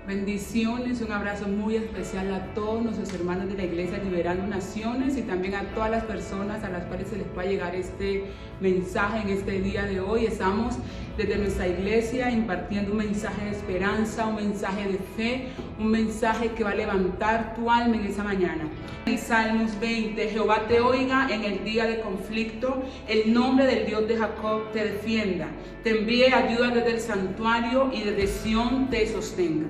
Bendiciones, un abrazo muy especial a todos nuestros hermanos de la Iglesia Liberando Naciones y también a todas las personas a las cuales se les pueda llegar este mensaje en este día de hoy. Estamos desde nuestra iglesia impartiendo un mensaje de esperanza, un mensaje de fe, un mensaje que va a levantar tu alma en esa mañana. En Salmos 20, Jehová te oiga en el día de conflicto, el nombre del Dios de Jacob te defienda, te envíe ayuda desde el santuario y desde Sión te sostenga.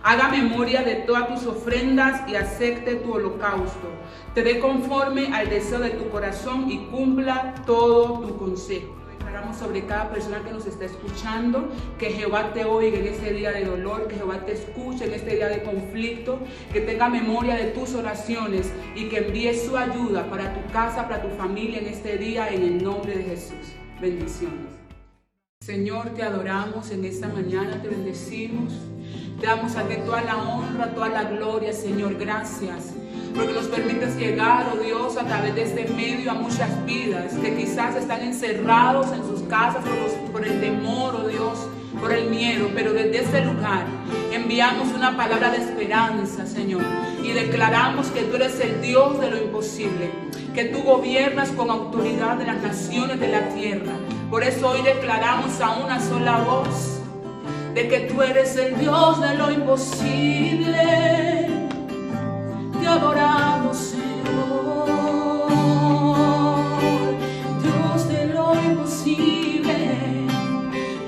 Haga memoria de todas tus ofrendas y acepte tu holocausto. Te dé conforme al deseo de tu corazón y cumpla todo tu consejo. Declaramos sobre cada persona que nos está escuchando, que Jehová te oiga en este día de dolor, que Jehová te escuche en este día de conflicto, que tenga memoria de tus oraciones y que envíe su ayuda para tu casa, para tu familia en este día, en el nombre de Jesús. Bendiciones. Señor, te adoramos en esta mañana, te bendecimos. Te damos a ti toda la honra, toda la gloria, Señor. Gracias porque nos permites llegar, oh Dios, a través de este medio a muchas vidas que quizás están encerrados en sus casas por el temor, oh Dios, por el miedo. Pero desde este lugar enviamos una palabra de esperanza, Señor, y declaramos que tú eres el Dios de lo imposible, que tú gobiernas con autoridad de las naciones de la tierra. Por eso hoy declaramos a una sola voz de que tú eres el Dios de lo imposible. Te adoramos, Señor, Dios de lo imposible.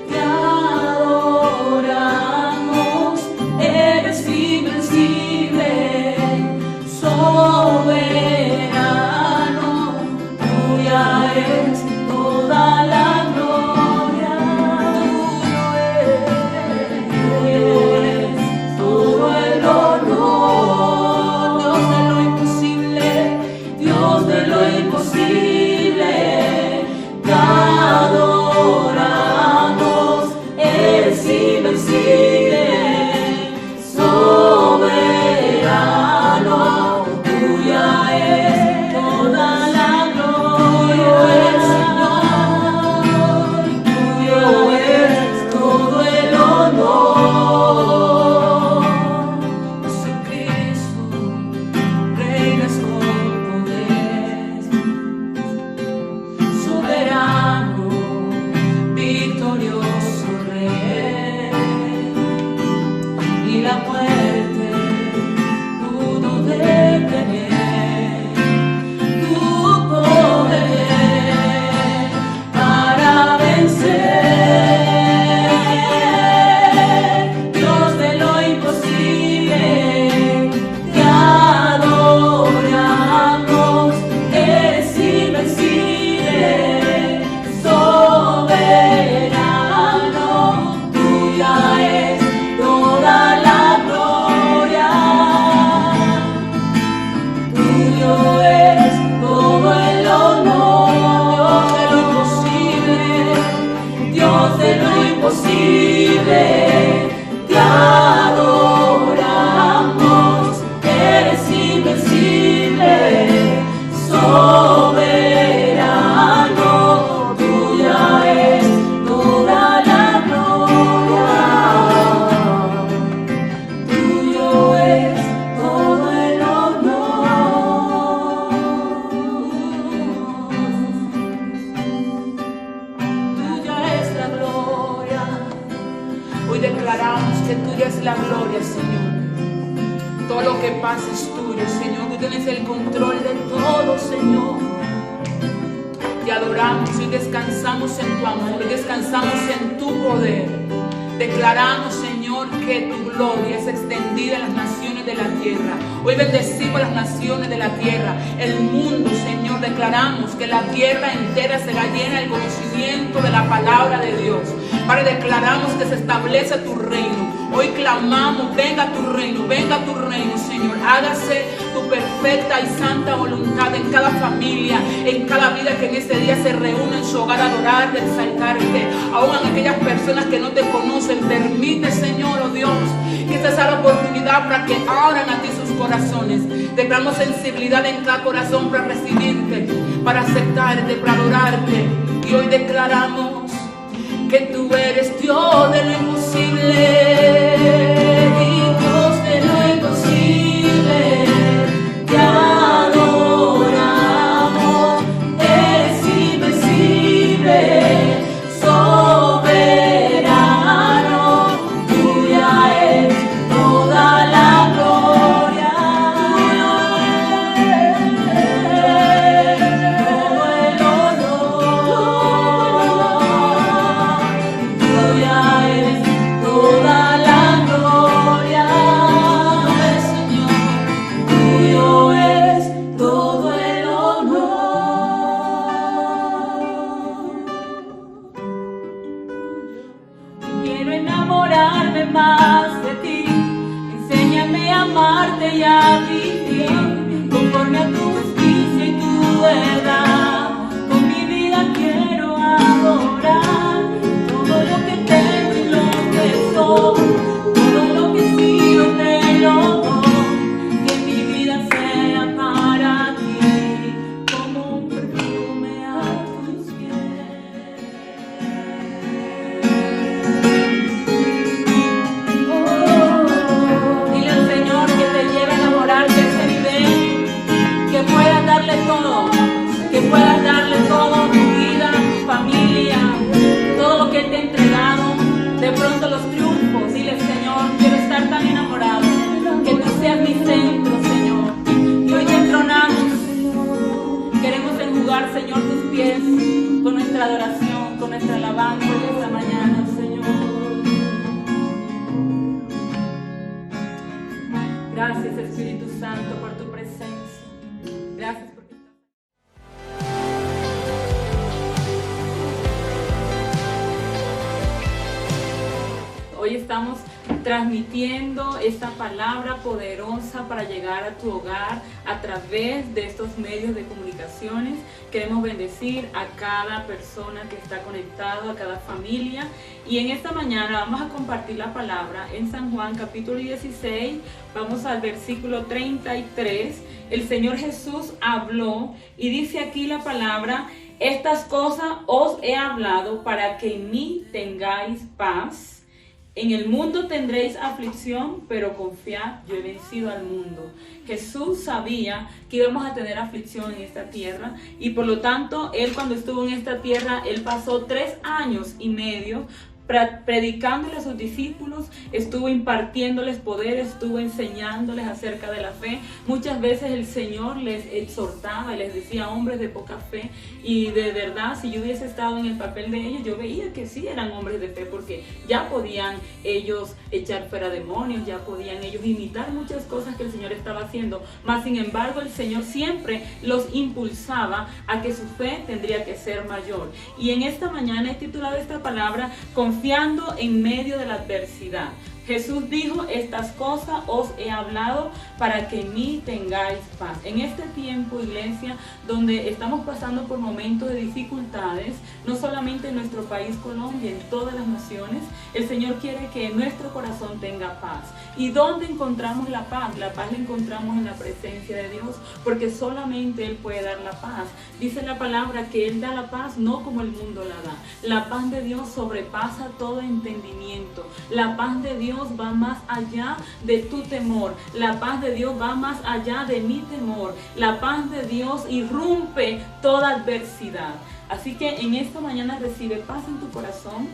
Te adoramos, eres invencible, soberano, tuya es toda la gloria. Hoy declaramos que tuya es la gloria, Señor. Todo lo que pasa es tuyo, Señor. Tú tienes el control de todo, Señor. Te adoramos y descansamos en tu amor, y descansamos en tu poder. Declaramos, Señor, que tu gloria es extendida a las naciones de la tierra. Hoy bendecimos las naciones de la tierra, el mundo, Señor. Declaramos que la tierra entera será llena del conocimiento de la palabra de Dios. Padre, declaramos que se establece tu reino. Hoy clamamos, venga tu reino, Señor. Hágase tu perfecta y santa voluntad en cada familia, en cada vida que en este día se reúne en su hogar a adorarte, a exaltarte. Aún en aquellas personas que no te conocen, permite, Señor, oh Dios, que esta sea la oportunidad para que abran a ti sus corazones. Declaramos sensibilidad en cada corazón para recibirte, para aceptarte, para adorarte. Y hoy declaramos que tú eres Dios de lo imposible. más de ti. Enséñame a amarte y a vivir conforme a tu justicia y tu verdad. Con mi vida quiero adorar todo lo que tengo y lo que soy, todo lo que he sido te lo doy. Que mi vida sea para ti como un perfume a tus pies. Dile al Señor que te lleve a enamorarte a ese nivel, que puedas darle todo, que puedas darle todo, tu vida, tu familia, todo lo que Él te ha entregado. De pronto los triunfos, dile Señor, quiero estar tan enamorado, que tú seas mi centro, Señor. Y hoy te entronamos, queremos enjugar, Señor, tus pies con nuestra adoración, con nuestra alabanza en esta mañana, Señor. Gracias, Espíritu Santo, por tu presencia. Gracias porque hoy estamos transmitiendo esta palabra poderosa para llegar a tu hogar a través de estos medios de comunicaciones. Queremos bendecir a cada persona que está conectado, a cada familia. Y en esta mañana vamos a compartir la palabra en San Juan capítulo 16. Vamos al versículo 33. El Señor Jesús habló y dice aquí la palabra: estas cosas os he hablado para que en mí tengáis paz. En el mundo tendréis aflicción, pero confiad, yo he vencido al mundo. Jesús sabía que íbamos a tener aflicción en esta tierra y por lo tanto, Él cuando estuvo en esta tierra, Él pasó 3 años y medio predicándole a sus discípulos, estuvo impartiéndoles poder, estuvo enseñándoles acerca de la fe. Muchas veces el Señor les exhortaba y les decía: hombres de poca fe. Y de verdad, si yo hubiese estado en el papel de ellos, yo veía que sí eran hombres de fe, porque ya podían ellos echar fuera demonios, ya podían ellos imitar muchas cosas que el Señor estaba haciendo. Mas sin embargo, el Señor siempre los impulsaba a que su fe tendría que ser mayor. Y en esta mañana he titulado esta palabra: confiando en medio de la adversidad. Jesús dijo: estas cosas os he hablado para que en mí tengáis paz. En este tiempo, iglesia, donde estamos pasando por momentos de dificultades, no solamente en nuestro país Colombia, en todas las naciones, el Señor quiere que nuestro corazón tenga paz. ¿Y dónde encontramos la paz? La paz la encontramos en la presencia de Dios, porque solamente Él puede dar la paz. Dice la palabra que Él da la paz no como el mundo la da. La paz de Dios sobrepasa todo entendimiento. La paz de Dios va más allá de tu temor. La paz de Dios va más allá de mi temor. La paz de Dios irrumpe toda adversidad. Así que en esta mañana recibe paz en tu corazón.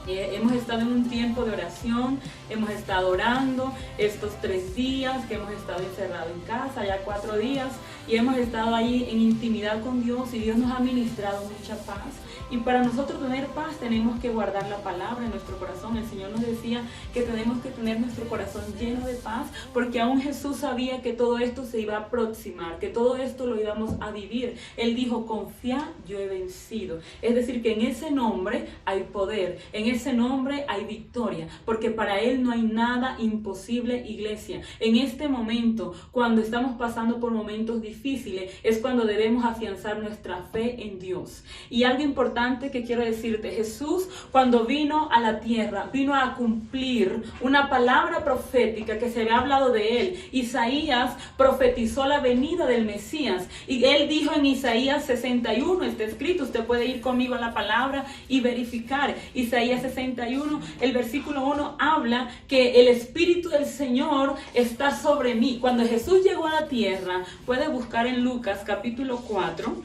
Hemos estado en un tiempo de oración, hemos estado orando estos 3 días que hemos estado encerrados en casa, ya 4 días, y hemos estado ahí en intimidad con Dios y Dios nos ha ministrado mucha paz. Y para nosotros tener paz tenemos que guardar la palabra en nuestro corazón. El Señor nos decía que tenemos que tener nuestro corazón lleno de paz, porque aún Jesús sabía que todo esto se iba a aproximar, que todo esto lo íbamos a vivir. Él dijo: confía, yo he vencido. Es decir, que en ese nombre hay poder, en ese nombre hay victoria, porque para Él no hay nada imposible, iglesia. En este momento, cuando estamos pasando por momentos difíciles, es cuando debemos afianzar nuestra fe en Dios. Y algo importante que quiero decirte: Jesús, cuando vino a la tierra, vino a cumplir una palabra profética que se había hablado de Él. Isaías profetizó la venida del Mesías y Él dijo en Isaías 61, está escrito, usted puede ir conmigo a la palabra y verificar. Isaías 61, el versículo 1 habla que el Espíritu del Señor está sobre mí. Cuando Jesús llegó a la tierra, puede buscar en Lucas capítulo 4.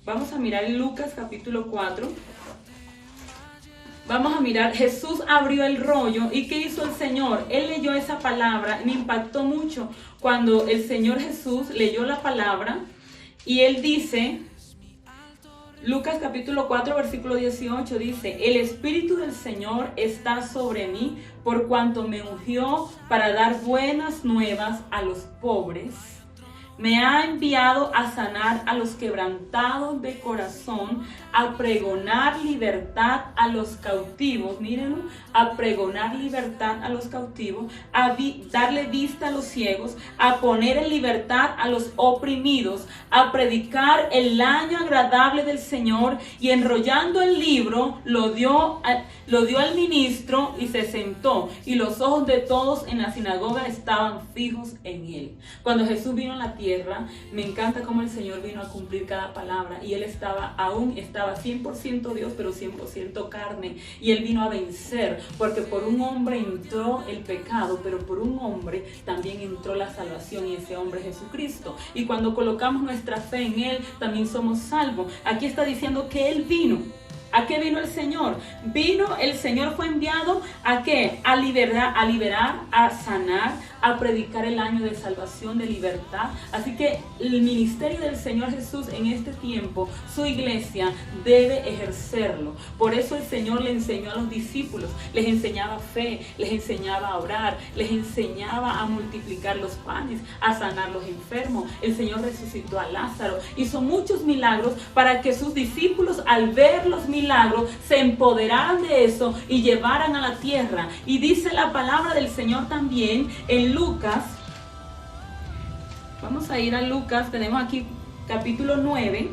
Vamos a mirar en Lucas capítulo 4. Vamos a mirar, Jesús abrió el rollo. ¿Y qué hizo el Señor? Él leyó esa palabra, me impactó mucho cuando el Señor Jesús leyó la palabra y Él dice, Lucas capítulo 4 versículo 18 dice: el Espíritu del Señor está sobre mí, por cuanto me ungió para dar buenas nuevas a los pobres. me ha enviado a sanar a los quebrantados de corazón, a pregonar libertad a los cautivos, mírenlo, a pregonar libertad a los cautivos, a darle vista a los ciegos, a poner en libertad a los oprimidos, a predicar el año agradable del Señor. Y enrollando el libro, lo dio al ministro y se sentó. Y los ojos de todos en la sinagoga estaban fijos en él. Cuando Jesús vino a la tierra, me encanta cómo el Señor vino a cumplir cada palabra. Y él estaba 100% Dios, pero 100% carne. Y él vino a vencer, porque por un hombre entró el pecado, pero por un hombre también entró la salvación, y ese hombre es Jesucristo. Y cuando colocamos nuestra fe en él, también somos salvos. Aquí está diciendo que él vino. ¿A qué vino el Señor? El Señor fue enviado ¿a qué? A liberar, a sanar, a predicar el año de salvación, de libertad. Así que el ministerio del Señor Jesús en este tiempo, su iglesia debe ejercerlo. Por eso el Señor le enseñó a los discípulos, les enseñaba fe, les enseñaba a orar, les enseñaba a multiplicar los panes, a sanar los enfermos. El Señor resucitó a Lázaro, hizo muchos milagros para que sus discípulos, al ver los milagros, se empoderaran de eso y llevaran a la tierra. Y dice la palabra del Señor también en Lucas. Vamos a ir a Lucas, tenemos aquí capítulo 9,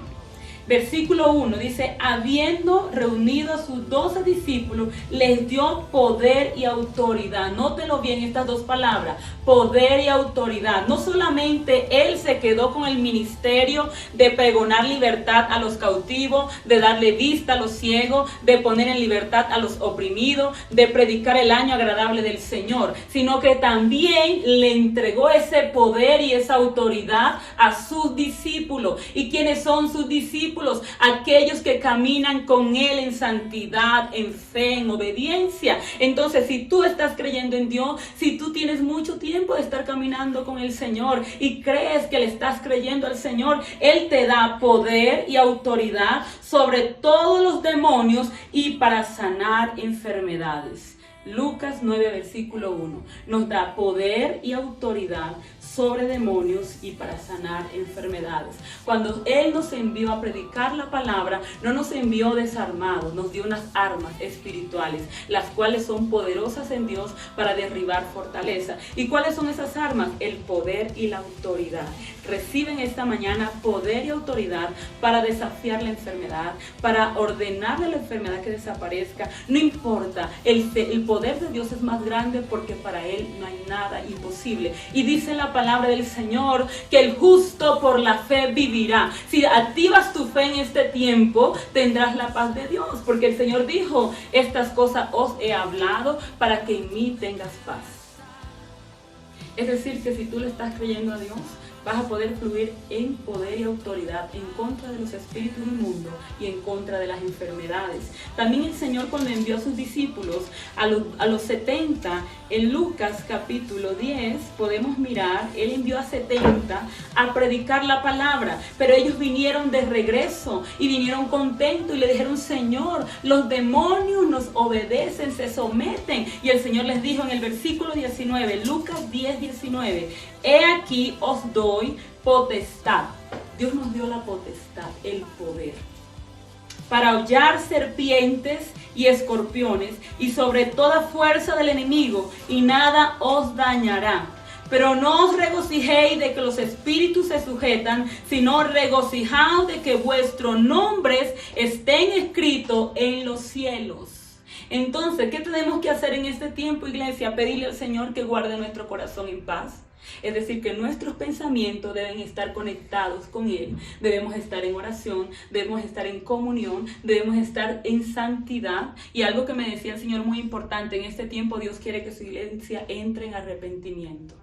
versículo 1, dice: habiendo reunido a sus 12 discípulos, les dio poder y autoridad. Nótelo bien estas dos palabras, poder y autoridad. No solamente él se quedó con el ministerio de pregonar libertad a los cautivos, de darle vista a los ciegos, de poner en libertad a los oprimidos, de predicar el año agradable del Señor, sino que también le entregó ese poder y esa autoridad a sus discípulos. ¿Y quiénes son sus discípulos? Aquellos que caminan con él en santidad, en fe, en obediencia. Entonces, si tú estás creyendo en Dios, si tú tienes mucho tiempo de estar caminando con el Señor y crees que le estás creyendo al Señor, él te da poder y autoridad sobre todos los demonios y para sanar enfermedades. Lucas 9, versículo 1, nos da poder y autoridad sobre demonios y para sanar enfermedades. Cuando él nos envió a predicar la palabra, no nos envió desarmados, nos dio unas armas espirituales, las cuales son poderosas en Dios para derribar fortaleza. ¿Y cuáles son esas armas? El poder y la autoridad. Reciben esta mañana poder y autoridad para desafiar la enfermedad, para ordenarle a la enfermedad que desaparezca. No importa, el poder de Dios es más grande, porque para él no hay nada imposible. Y dice la palabra del Señor que el justo por la fe vivirá. Si activas tu fe en este tiempo, tendrás la paz de Dios, porque el Señor dijo: estas cosas os he hablado para que en mí tengas paz. Es decir, que si tú le estás creyendo a Dios, vas a poder fluir en poder y autoridad en contra de los espíritus inmundos y en contra de las enfermedades. También el Señor, cuando envió a sus discípulos a los 70, en Lucas capítulo 10, podemos mirar, él envió a 70 a predicar la palabra, pero ellos vinieron de regreso y vinieron contentos y le dijeron: Señor, los demonios nos obedecen, se someten. Y el Señor les dijo en el versículo 19, Lucas 10, 19, he aquí os doy potestad. Dios nos dio la potestad, el poder, para hollar serpientes y escorpiones y sobre toda fuerza del enemigo, y nada os dañará. Pero no os regocijéis de que los espíritus se sujetan, sino regocijaos de que vuestros nombres estén escritos en los cielos. Entonces, ¿qué tenemos que hacer en este tiempo, iglesia? Pedirle al Señor que guarde nuestro corazón en paz. Es decir, que nuestros pensamientos deben estar conectados con Él. Debemos estar en oración, debemos estar en comunión, debemos estar en santidad. Y algo que me decía el Señor muy importante: en este tiempo Dios quiere que su iglesia entre en arrepentimiento.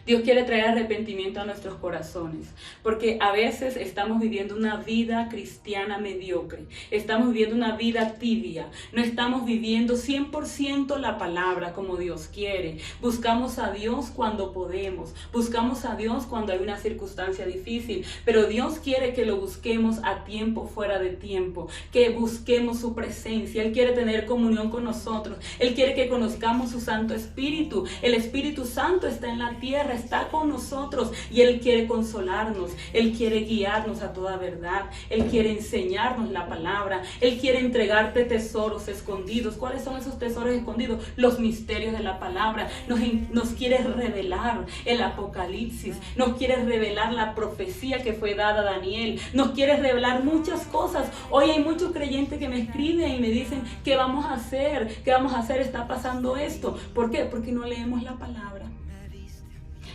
Dios quiere traer arrepentimiento a nuestros corazones, porque a veces estamos viviendo una vida cristiana mediocre, estamos viviendo una vida tibia, no estamos viviendo 100% la palabra como Dios quiere. Buscamos a Dios cuando podemos, buscamos a Dios cuando hay una circunstancia difícil, pero Dios quiere que lo busquemos a tiempo, fuera de tiempo, que busquemos su presencia. Él quiere tener comunión con nosotros, Él quiere que conozcamos su Santo Espíritu. El Espíritu Santo está en la tierra tierra, está con nosotros y Él quiere consolarnos, Él quiere guiarnos a toda verdad, Él quiere enseñarnos la palabra, Él quiere entregarte tesoros escondidos. ¿Cuáles son esos tesoros escondidos? Los misterios de la palabra. Nos quiere revelar el Apocalipsis, nos quiere revelar la profecía que fue dada a Daniel, nos quiere revelar muchas cosas. Hoy hay muchos creyentes que me escriben y me dicen, ¿qué vamos a hacer? ¿Qué vamos a hacer? Está pasando esto. ¿Por qué? Porque no leemos la palabra.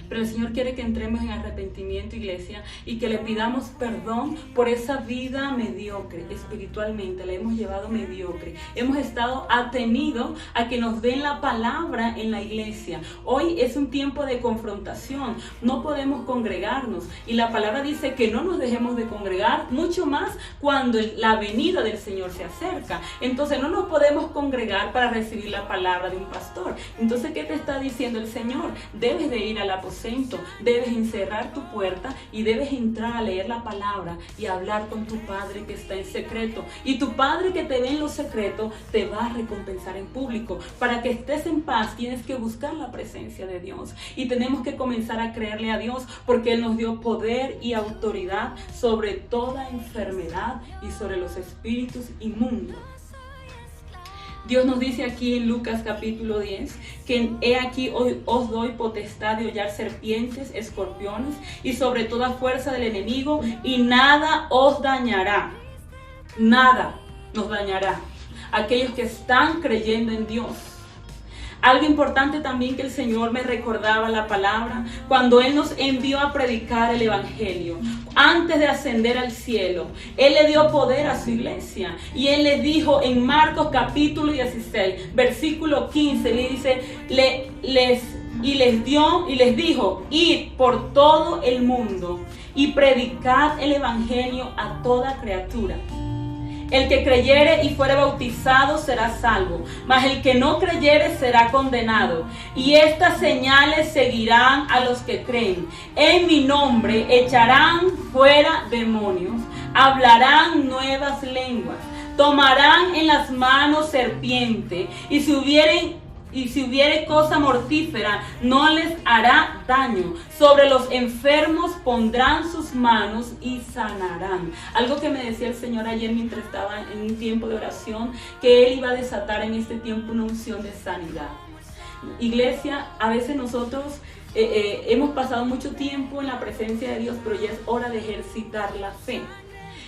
Pero el Señor quiere que entremos en arrepentimiento, iglesia, y que le pidamos perdón por esa vida mediocre. Espiritualmente la hemos llevado mediocre. Hemos estado atenidos a que nos den la palabra en la iglesia. Hoy es un tiempo de confrontación. No podemos congregarnos. Y la palabra dice que no nos dejemos de congregar, mucho más cuando la venida del Señor se acerca. Entonces no nos podemos congregar para recibir la palabra de un pastor. Entonces, ¿qué te está diciendo el Señor? Debes de ir a la debes encerrar tu puerta y debes entrar a leer la palabra y hablar con tu Padre que está en secreto. Y tu Padre que te ve en lo secreto te va a recompensar en público. Para que estés en paz tienes que buscar la presencia de Dios. Y tenemos que comenzar a creerle a Dios porque Él nos dio poder y autoridad sobre toda enfermedad y sobre los espíritus inmundos. Dios nos dice aquí en Lucas capítulo 10 que he aquí hoy os doy potestad de hollar serpientes, escorpiones y sobre toda fuerza del enemigo y nada os dañará. Nada nos dañará. Aquellos que están creyendo en Dios. Algo importante también que el Señor me recordaba la palabra cuando Él nos envió a predicar el Evangelio. Antes de ascender al cielo, Él le dio poder a su iglesia. Y Él le dijo en Marcos capítulo 16, versículo 15, le dice, les dijo, id por todo el mundo y predicad el Evangelio a toda criatura. El que creyere y fuere bautizado será salvo, mas el que no creyere será condenado. Y estas señales seguirán a los que creen. En mi nombre echarán fuera demonios, hablarán nuevas lenguas, tomarán en las manos serpiente, y si hubiere cosa mortífera, no les hará daño. Sobre los enfermos pondrán sus manos y sanarán. Algo que me decía el Señor ayer mientras estaba en un tiempo de oración, que Él iba a desatar en este tiempo una unción de sanidad. Iglesia, a veces nosotros hemos pasado mucho tiempo en la presencia de Dios, pero ya es hora de ejercitar la fe.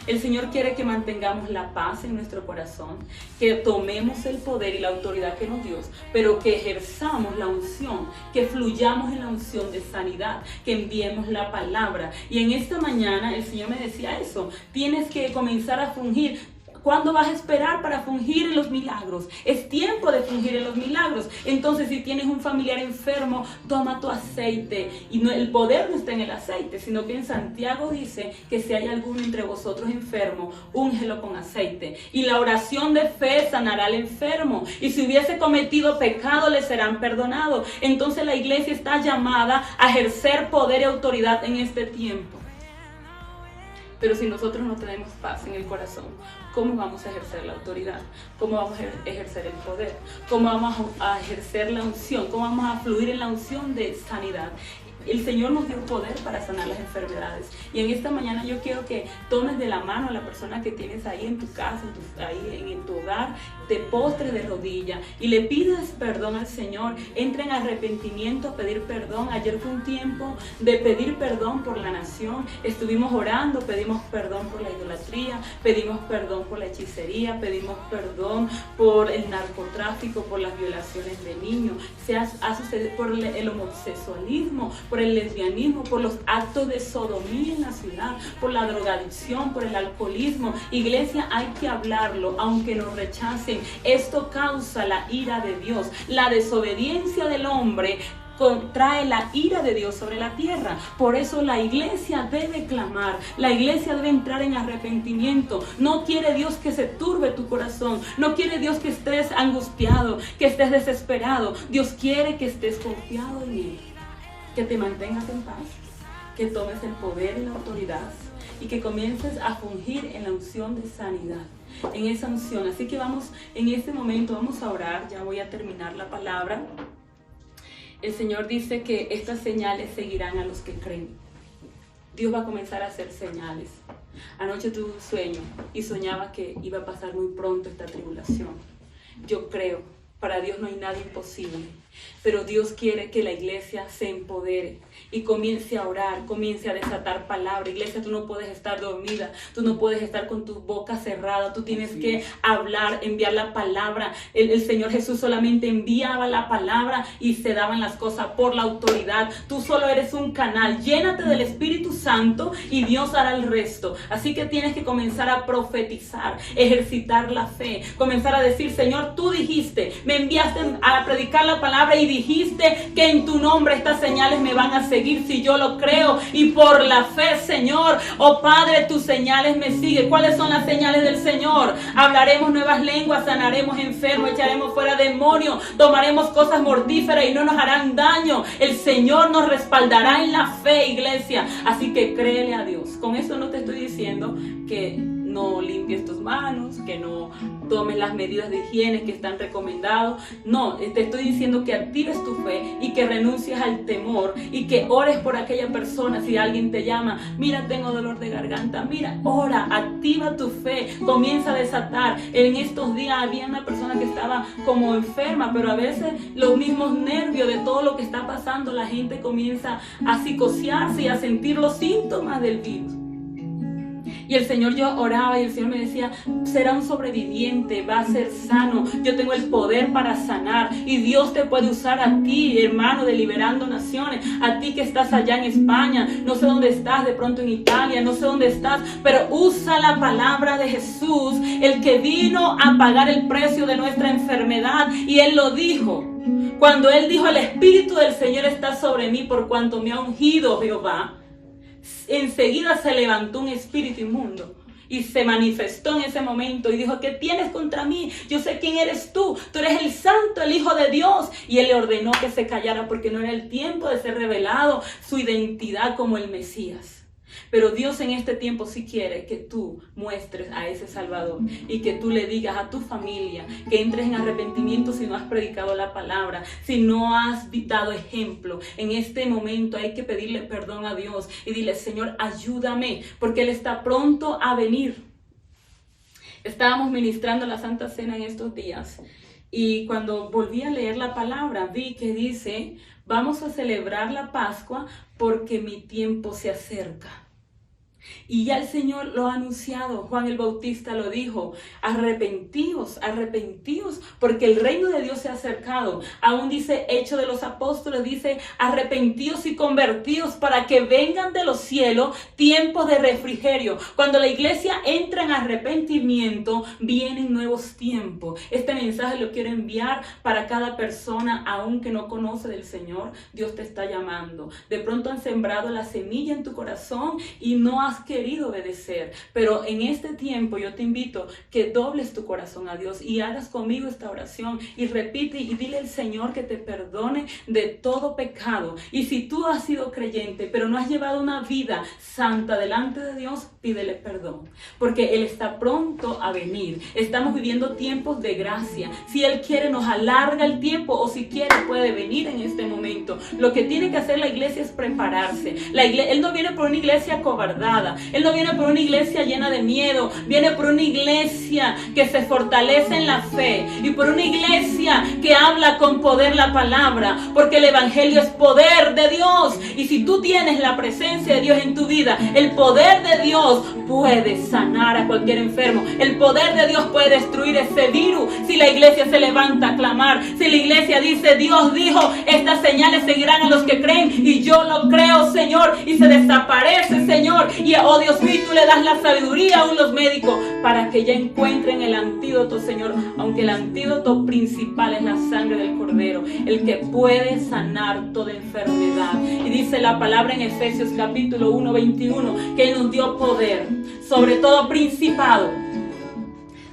El Señor quiere que mantengamos la paz en nuestro corazón, que tomemos el poder y la autoridad que nos dio, pero que ejerzamos la unción, que fluyamos en la unción de sanidad, que enviemos la palabra. Y en esta mañana el Señor me decía eso, tienes que comenzar a fungir. ¿Cuándo vas a esperar para fungir en los milagros? Es tiempo de fungir en los milagros. Entonces, si tienes un familiar enfermo, toma tu aceite. Y no, el poder no está en el aceite, sino que en Santiago dice que si hay alguno entre vosotros enfermo, úngelo con aceite. Y la oración de fe sanará al enfermo. Y si hubiese cometido pecado, le serán perdonados. Entonces, la iglesia está llamada a ejercer poder y autoridad en este tiempo. Pero si nosotros no tenemos paz en el corazón, ¿cómo vamos a ejercer la autoridad? ¿Cómo vamos a ejercer el poder? ¿Cómo vamos a ejercer la unción? ¿Cómo vamos a fluir en la unción de sanidad? El Señor nos dio poder para sanar las enfermedades. Y en esta mañana yo quiero que tomes de la mano a la persona que tienes ahí en tu casa, en tu hogar, te postres de rodillas y le pidas perdón al Señor. Entra en arrepentimiento a pedir perdón. Ayer fue un tiempo de pedir perdón por la nación. Estuvimos orando, pedimos perdón por la idolatría, pedimos perdón por la hechicería, pedimos perdón por el narcotráfico, por las violaciones de niños, ha sucedido por el homosexualismo, por el lesbianismo, por los actos de sodomía en la ciudad, por la drogadicción, por el alcoholismo. Iglesia, hay que hablarlo, aunque nos rechacen. Esto causa la ira de Dios. La desobediencia del hombre trae la ira de Dios sobre la tierra. Por eso la iglesia debe clamar, la iglesia debe entrar en arrepentimiento. No quiere Dios que se turbe tu corazón, no quiere Dios que estés angustiado, que estés desesperado. Dios quiere que estés confiado en Él, que te mantengas en paz, que tomes el poder y la autoridad y que comiences a fungir en la unción de sanidad, en esa unción. Así que vamos, en este momento vamos a orar. Ya voy a terminar la palabra. El Señor dice que estas señales seguirán a los que creen. Dios va a comenzar a hacer señales. Anoche tuve un sueño y soñaba que iba a pasar muy pronto esta tribulación. Yo creo, para Dios no hay nada imposible, pero Dios quiere que la iglesia se empodere y comience a orar, comience a desatar palabra. Iglesia, tú no puedes estar dormida, tú no puedes estar con tu boca cerrada, tú tienes que hablar, enviar la palabra. El Señor Jesús solamente enviaba la palabra y se daban las cosas por la autoridad. Tú solo eres un canal, llénate del Espíritu Santo y Dios hará el resto. Así que tienes que comenzar a profetizar, ejercitar la fe, comenzar a decir: Señor, tú dijiste, me enviaste a predicar la palabra y dijiste que en tu nombre estas señales me van a seguir si yo lo creo, y por la fe, Señor, oh Padre, tus señales me siguen. ¿Cuáles son las señales del Señor? Hablaremos nuevas lenguas, sanaremos enfermos, echaremos fuera demonios, tomaremos cosas mortíferas y no nos harán daño. El Señor nos respaldará en la fe, iglesia. Así que créele a Dios. Con eso no te estoy diciendo que no limpies tus manos, que no tomes las medidas de higiene que están recomendadas. No, te estoy diciendo que actives tu fe y que renuncies al temor y que ores por aquella persona. Si alguien te llama: mira, tengo dolor de garganta, mira, ora, activa tu fe, comienza a desatar. En estos días había una persona que estaba como enferma, pero a veces los mismos nervios de todo lo que está pasando, la gente comienza a psicosearse y a sentir los síntomas del virus. Y el Señor, yo oraba y el Señor me decía: será un sobreviviente, va a ser sano, yo tengo el poder para sanar. Y Dios te puede usar a ti, hermano de Liberando Naciones, a ti que estás allá en España, no sé dónde estás, de pronto en Italia, no sé dónde estás, pero usa la palabra de Jesús, el que vino a pagar el precio de nuestra enfermedad. Y Él lo dijo, cuando Él dijo: el Espíritu del Señor está sobre mí por cuanto me ha ungido Jehová. Enseguida se levantó un espíritu inmundo y se manifestó en ese momento y dijo: ¿qué tienes contra mí? Yo sé quién eres tú eres el Santo, el Hijo de Dios. Y Él le ordenó que se callara porque no era el tiempo de ser revelado su identidad como el Mesías. Pero Dios en este tiempo sí quiere que tú muestres a ese Salvador y que tú le digas a tu familia que entres en arrepentimiento si no has predicado la palabra, si no has dado ejemplo. En este momento hay que pedirle perdón a Dios y dile: Señor, ayúdame, porque Él está pronto a venir. Estábamos ministrando la Santa Cena en estos días y cuando volví a leer la palabra vi que dice: vamos a celebrar la Pascua porque mi tiempo se acerca. Y ya el Señor lo ha anunciado. Juan el Bautista lo dijo: arrepentíos, arrepentíos, porque el reino de Dios se ha acercado. Aún dice Hechos de los Apóstoles, dice: arrepentíos y convertíos para que vengan de los cielos tiempos de refrigerio. Cuando la iglesia entra en arrepentimiento, vienen nuevos tiempos. Este mensaje lo quiero enviar para cada persona, aún que no conoce del Señor. Dios te está llamando. De pronto han sembrado la semilla en tu corazón y no has querido obedecer, pero en este tiempo yo te invito que dobles tu corazón a Dios y hagas conmigo esta oración y repite y dile al Señor que te perdone de todo pecado. Y si tú has sido creyente pero no has llevado una vida santa delante de Dios, pídele perdón, porque Él está pronto a venir. Estamos viviendo tiempos de gracia. Si Él quiere nos alarga el tiempo, o si quiere puede venir en este momento. Lo que tiene que hacer la iglesia es prepararse. Él no viene por una iglesia cobardada, Él no viene por una iglesia llena de miedo, viene por una iglesia que se fortalece en la fe y por una iglesia que habla con poder la palabra, porque el evangelio es poder de Dios. Y si tú tienes la presencia de Dios en tu vida, el poder de Dios puede sanar a cualquier enfermo. El poder de Dios puede destruir ese virus si la iglesia se levanta a clamar, si la iglesia dice: Dios dijo, estas señales seguirán a los que creen, y yo lo creo, Señor, y se desaparece, Señor. Y oh Dios mío, tú le das la sabiduría a los médicos para que ya encuentren el antídoto, Señor, aunque el antídoto principal es la sangre del Cordero, el que puede sanar toda enfermedad. Y dice la palabra en Efesios capítulo 1, 21, que Él nos dio poder sobre todo principado,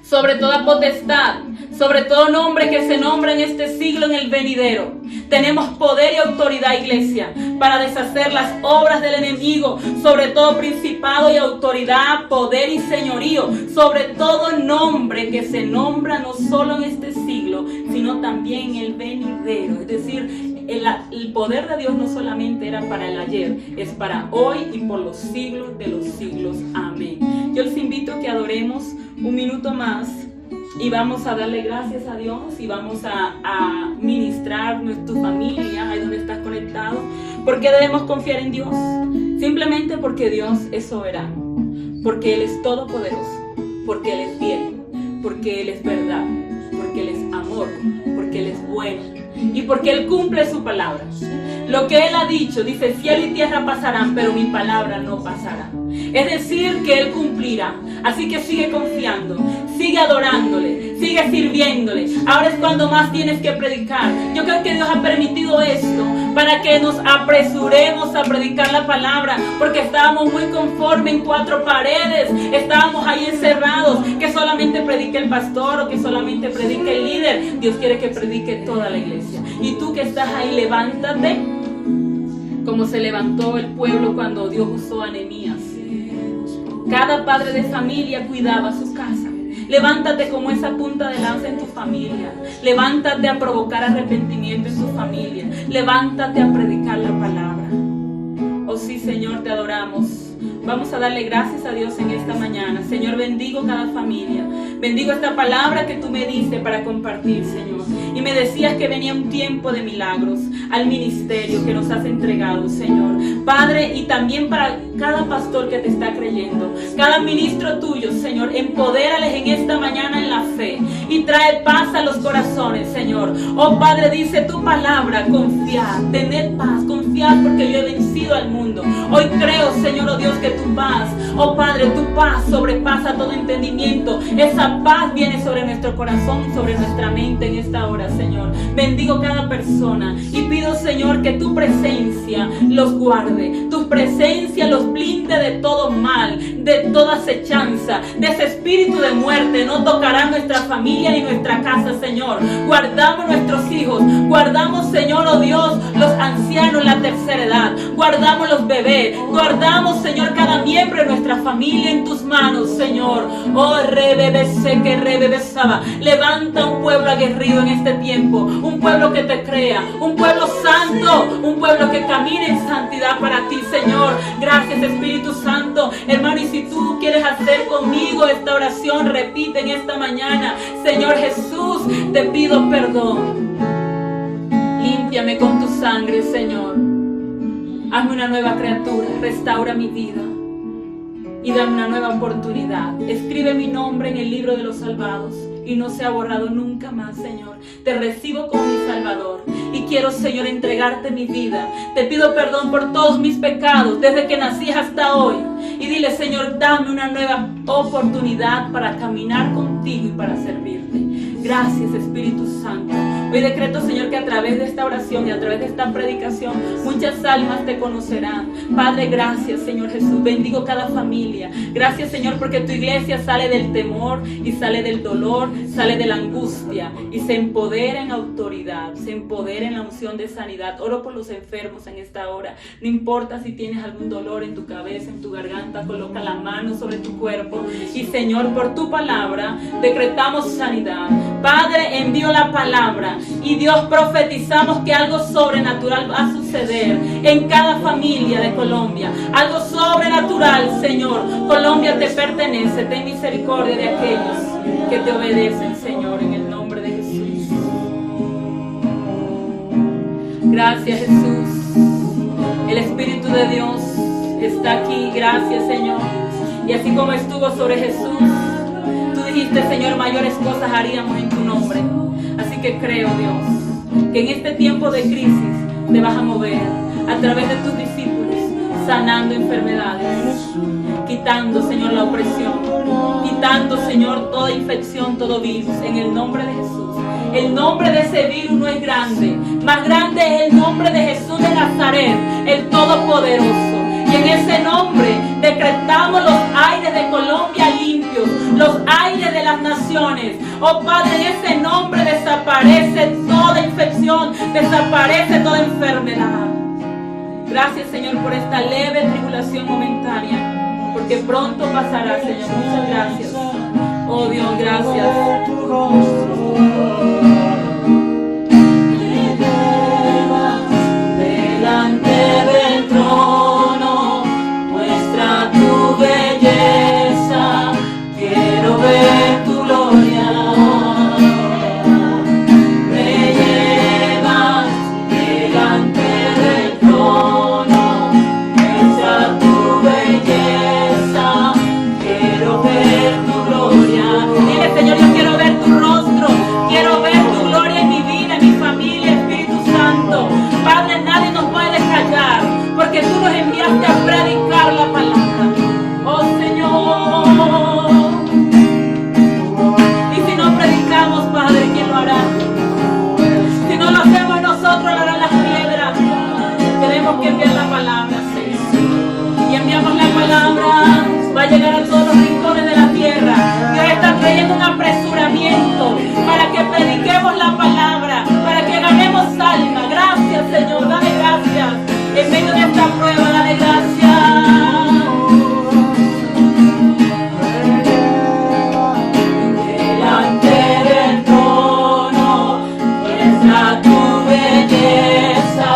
sobre toda potestad, sobre todo nombre que se nombra en este siglo, en el venidero. Tenemos poder y autoridad, iglesia, para deshacer las obras del enemigo, sobre todo principado y autoridad, poder y señorío, sobre todo nombre que se nombra no solo en este siglo, sino también en el venidero. Es decir, el poder de Dios no solamente era para el ayer, es para hoy y por los siglos de los siglos. Amén. Yo les invito a que adoremos un minuto más y vamos a darle gracias a Dios y vamos a ministrar tu familia, ahí donde estás conectado. ¿Por qué debemos confiar en Dios? Simplemente porque Dios es soberano, porque Él es todopoderoso, porque Él es fiel, porque Él es verdad, porque Él es amor, porque Él es bueno y porque Él cumple su palabra. Lo que Él ha dicho, dice, cielo y tierra pasarán, pero mi palabra no pasará. Es decir, que Él cumplirá. Así que sigue confiando, sigue adorándole, sigue sirviéndole. Ahora es cuando más tienes que predicar. Yo creo que Dios ha permitido esto para que nos apresuremos a predicar la palabra, porque estábamos muy conformes en cuatro paredes, estábamos ahí encerrados, que solamente predique el pastor o que solamente predique el líder. Dios quiere que predique toda la iglesia. Y tú que estás ahí, levántate como se levantó el pueblo cuando Dios usó a Nehemías. Cada padre de familia cuidaba su casa. Levántate como esa punta de lanza en tu familia. Levántate a provocar arrepentimiento en tu familia. Levántate a predicar la palabra. Oh sí, Señor, te adoramos. Vamos a darle gracias a Dios en esta mañana. Señor, bendigo cada familia. Bendigo esta palabra que tú me diste para compartir, Señor. Y me decías que venía un tiempo de milagros al ministerio que nos has entregado, Señor. Padre, y también para cada pastor que te está creyendo, cada ministro tuyo, Señor, empodérales en esta mañana en la fe y trae paz a los corazones, Señor. Oh Padre, dice tu palabra, confiad, tened paz, confiad porque yo he vencido al mundo. Hoy creo, Señor, oh Dios, que tu paz, oh Padre, tu paz sobrepasa todo entendimiento. Esa paz viene sobre nuestro corazón, sobre nuestra mente en esta hora, Señor. Bendigo cada persona y pido, Señor, que tu presencia los guarde, tu presencia los blinde de todo mal, de toda acechanza, de ese espíritu de muerte. No tocará nuestra familia ni nuestra casa, Señor. Guardamos nuestros hijos, guardamos, Señor, oh Dios, los ancianos en la tercera edad, guardamos los bebés, guardamos, Señor, cada miembro de nuestra familia en tus manos, Señor. Oh, rebebese que rebebesaba. Levanta un pueblo aguerrido en este tiempo, un pueblo que te crea, un pueblo santo, un pueblo que camine en santidad para ti, Señor. Gracias, Espíritu Santo. Hermano, y si tú quieres hacer conmigo esta oración, repite en esta mañana: Señor Jesús, te pido perdón. Límpiame con tu sangre, Señor. Hazme una nueva criatura, restaura mi vida y dame una nueva oportunidad. Escribe mi nombre en el libro de los salvados y no sea borrado nunca más, Señor. Te recibo como mi Salvador y quiero, Señor, entregarte mi vida. Te pido perdón por todos mis pecados desde que nací hasta hoy. Y dile: Señor, dame una nueva oportunidad para caminar contigo y para servirte. Gracias, Espíritu Santo. Hoy decreto, Señor, que a través de esta oración y a través de esta predicación muchas almas te conocerán. Padre, gracias, Señor Jesús. Bendigo cada familia. Gracias, Señor, porque tu iglesia sale del temor y sale del dolor, sale de la angustia y se empodera en autoridad, se empodera en la unción de sanidad. Oro por los enfermos en esta hora. No importa si tienes algún dolor en tu cabeza, en tu garganta, coloca la mano sobre tu cuerpo. Y, Señor, por tu palabra decretamos sanidad. Padre, envío la palabra y Dios, profetizamos que algo sobrenatural va a suceder en cada familia de Colombia. Algo sobrenatural, Señor. Colombia te pertenece. Ten misericordia de aquellos que te obedecen, Señor, en el nombre de Jesús. Gracias, Jesús. El Espíritu de Dios está aquí. Gracias, Señor. Y así como estuvo sobre Jesús, tú dijiste, Señor, mayores cosas haríamos en tu nombre. Así que creo, Dios, que en este tiempo de crisis te vas a mover a través de tus discípulos, sanando enfermedades, quitando, Señor, la opresión, quitando, Señor, toda infección, todo virus, en el nombre de Jesús. El nombre de ese virus no es grande, más grande es el nombre de Jesús de Nazaret, el Todopoderoso. Y en ese nombre decretamos los aires de Colombia limpios, cielos, los aires de las naciones. Oh Padre, en ese nombre desaparece toda infección, desaparece toda enfermedad. Gracias, Señor, por esta leve tribulación momentánea, porque pronto pasará, Señor. Muchas gracias. Oh Dios, gracias. Delante del trono, muestra tu belleza, quiero ver tu gloria. Me llevas delante del trono, muestra tu belleza, quiero ver tu gloria. Dile, Señor, yo quiero ver tu rostro, quiero ver tu gloria en mi vida, en mi familia, Espíritu Santo. Padre, nadie nos puede callar, porque tú nos enviaste a predicar la palabra. Oh Señor, y si no predicamos, Padre, ¿quién lo hará? Si no lo hacemos nosotros, lo harán las piedras. Tenemos que enviar la palabra, Señor, y enviamos la palabra, va a llegar a todos los rincones de la tierra. Dios está trayendo un apresuramiento para que prediquemos la palabra, para que ganemos alma. Gracias, Señor, dale gracias. En medio de esta prueba, dale gracias. Delante del trono, muestra tu belleza,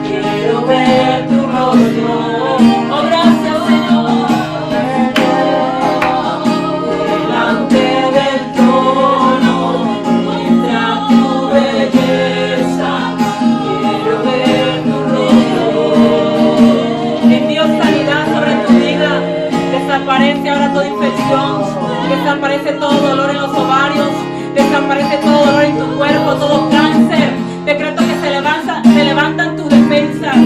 quiero ver tu rostro. Oh, gracias, Señor. Delante del trono, muestra tu belleza, quiero ver tu rostro. Envío sanidad sobre tu vida. Desaparece ahora toda infección, desaparece todo dolor en los ovarios, desaparece todo dolor en tu cuerpo, todo cáncer. Decreto que se levantan tus defensas.